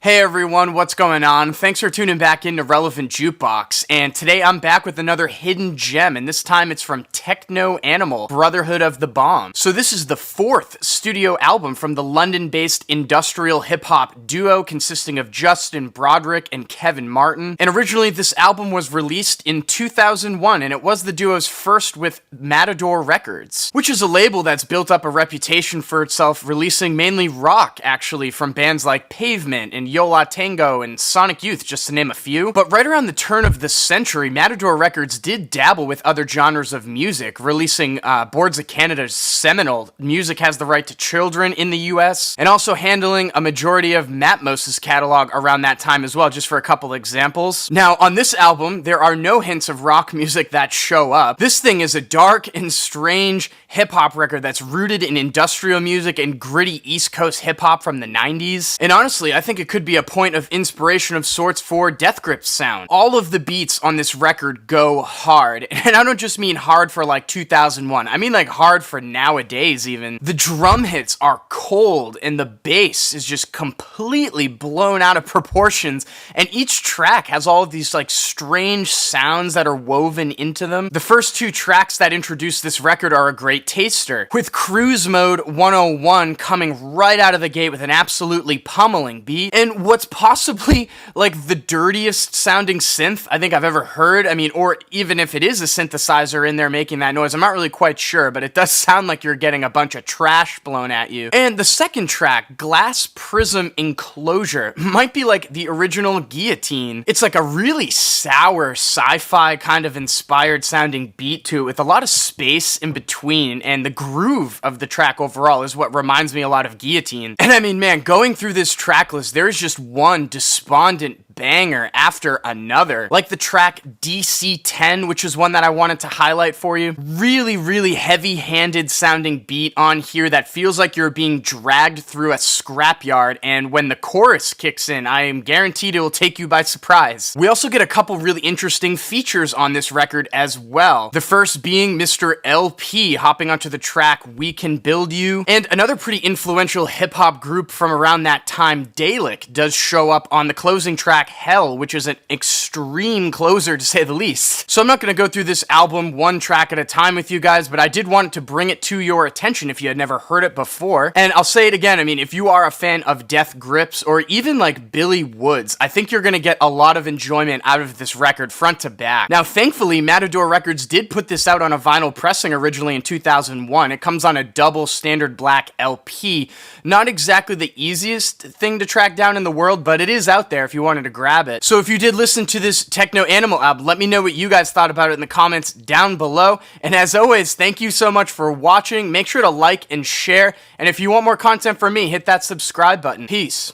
Hey everyone, what's going on? Thanks for tuning back into Relevant Jukebox, and today I'm back with another hidden gem, and this time it's from Techno Animal, Brotherhood of the Bomb. So this is the fourth studio album from the London-based industrial hip-hop duo consisting of Justin Broderick and Kevin Martin, and originally this album was released in 2001, and it was the duo's first with Matador Records, which is a label that's built up a reputation for itself releasing mainly rock, actually, from bands like Pavement and Yo La Tengo and Sonic Youth, just to name a few. But right around the turn of the century, Matador Records did dabble with other genres of music, releasing Boards of Canada's seminal Music Has the Right to Children in the US, and also handling a majority of Matmos's catalog around that time as well, just for a couple examples. Now, on this album, there are no hints of rock music that show up. This thing is a dark and strange hip-hop record that's rooted in industrial music and gritty East Coast hip-hop from the 90s. And honestly, I think it could be a point of inspiration of sorts for Death Grip's sound. All of the beats on this record go hard, and I don't just mean hard for like 2001, I mean like hard for nowadays even. The drum hits are cold, and the bass is just completely blown out of proportions, and each track has all of these like strange sounds that are woven into them. The first two tracks that introduce this record are a great taster, with Cruise Mode 101 coming right out of the gate with an absolutely pummeling beat, and what's possibly like the dirtiest sounding synth I think I've ever heard. I mean, or even if it is a synthesizer in there making that noise, I'm not really quite sure, but it does sound like you're getting a bunch of trash blown at you. And the second track, Glass Prism Enclosure, might be like the original Guillotine. It's like a really sour sci-fi kind of inspired sounding beat to it with a lot of space in between, and the groove of the track overall is what reminds me a lot of Guillotine. And I mean, man, going through this track list, there's just one despondent banger after another, like the track DC-10, which is one that I wanted to highlight for you. Really heavy-handed sounding beat on here that feels like you're being dragged through a scrapyard, and when the chorus kicks in, I am guaranteed it will take you by surprise. We also get a couple really interesting features on this record as well. The first being Mr. LP hopping onto the track We Can Build You, and another pretty influential hip-hop group from around that time, Dalek, does show up on the closing track Hell, which is an extreme closer to say the least. So I'm not going to go through this album one track at a time with you guys, but I did want to bring it to your attention if you had never heard it before. And I'll say it again, I mean, if you are a fan of Death Grips or even like Billy Woods, I think you're going to get a lot of enjoyment out of this record front to back. Now, thankfully, Matador Records did put this out on a vinyl pressing originally in 2001. It comes on a double standard black LP. Not exactly the easiest thing to track down in the world, but it is out there if you wanted to grab it. So if you did listen to this Techno Animal album, let me know what you guys thought about it in the comments down below. And as always, thank you so much for watching. Make sure to like and share. And if you want more content from me, hit that subscribe button. Peace.